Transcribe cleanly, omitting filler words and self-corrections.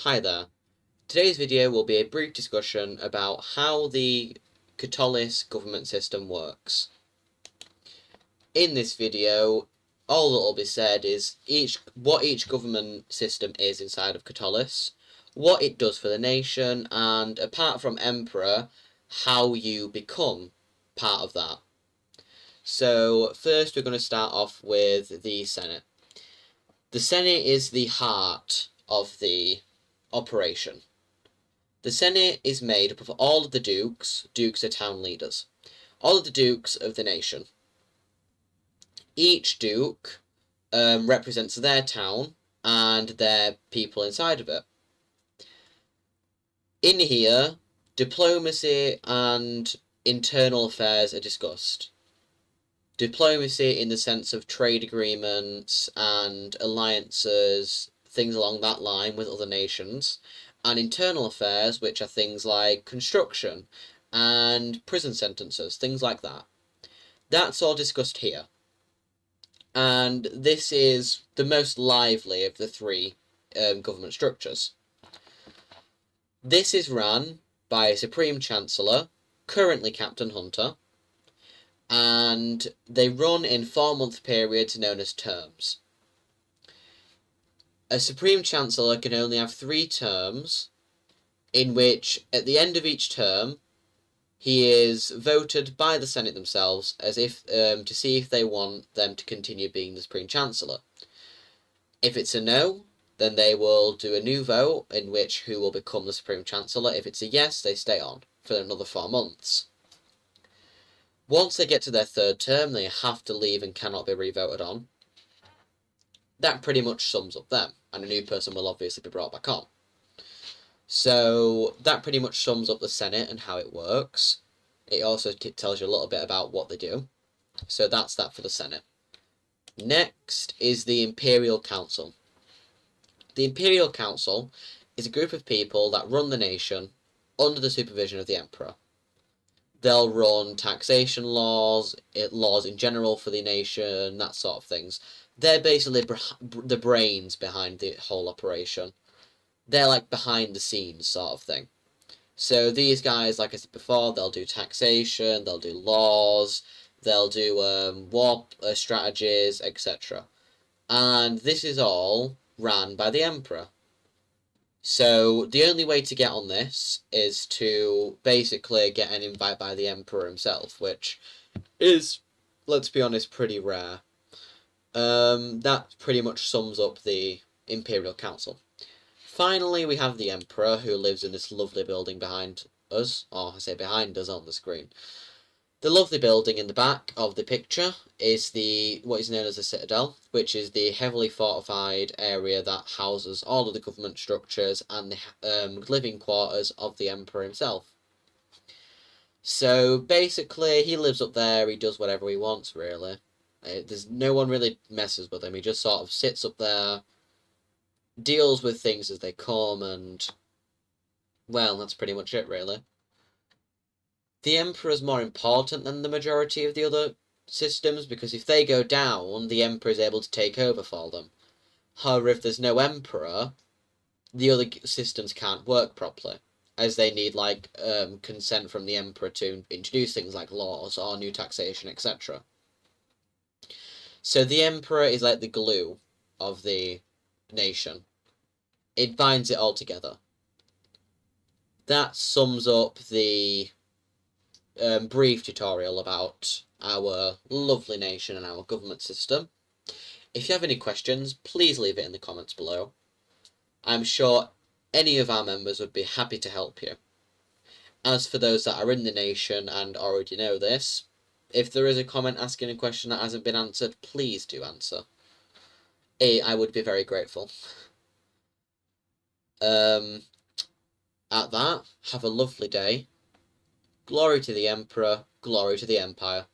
Hi there. Today's video will be a brief discussion about how the Katolis government system works. In this video, all that will be said is what each government system is inside of Katolis, what it does for the nation, and apart from Emperor, how you become part of that. So first we're going to start off with the Senate. The Senate is the heart of the operation. The Senate is made up of all of the dukes. Dukes are town leaders. All of the dukes of the nation. Each duke represents their town and their people inside of it. In here, diplomacy and internal affairs are discussed. Diplomacy in the sense of trade agreements and alliances, things along that line with other nations, and internal affairs, which are things like construction and prison sentences, things like that. That's all discussed here. And this is the most lively of the three government structures. This is run by a Supreme Chancellor, currently Captain Hunter, and they run in 4-month periods known as terms. A Supreme Chancellor can only have 3 terms, in which, at the end of each term, he is voted by the Senate themselves as if to see if they want them to continue being the Supreme Chancellor. If it's a no, then they will do a new vote in which who will become the Supreme Chancellor. If it's a yes, they stay on for another 4 months. Once they get to their 3rd term, they have to leave and cannot be re-voted on. That pretty much sums up them, and a new person will obviously be brought back on. So that pretty much sums up the Senate and how it works. It also tells you a little bit about what they do. So that's that for the Senate. Next is the Imperial Council. The Imperial Council is a group of people that run the nation under the supervision of the Emperor. They'll run taxation laws, laws in general for the nation, that sort of things. They're basically the brains behind the whole operation. They're like behind the scenes sort of thing. So these guys, like I said before, they'll do taxation, they'll do laws, they'll do war strategies, etc. And this is all ran by the Emperor. So the only way to get on this is to basically get an invite by the Emperor himself, which is, let's be honest, pretty rare. That pretty much sums up the Imperial Council. Finally, we have the Emperor, who lives in this lovely building behind us, or I say behind us on the screen. The lovely building in the back of the picture is what is known as the Citadel, which is the heavily fortified area that houses all of the government structures and the living quarters of the Emperor himself. So basically, he lives up there, he does whatever he wants, really. There's no one really messes with him, he just sort of sits up there, deals with things as they come, and, well, that's pretty much it, really. The Emperor is more important than the majority of the other systems, because if they go down, the Emperor is able to take over for them. However, if there's no Emperor, the other systems can't work properly, as they need, like, consent from the Emperor to introduce things like laws or new taxation, etc. So the Emperor is like the glue of the nation. It binds it all together. That sums up the brief tutorial about our lovely nation and our government system. If you have any questions, please leave it in the comments below. I'm sure any of our members would be happy to help you. As for those that are in the nation and already know this, if there is a comment asking a question that hasn't been answered, please do answer. I would be very grateful. At that, have a lovely day. Glory to the Emperor, glory to the Empire.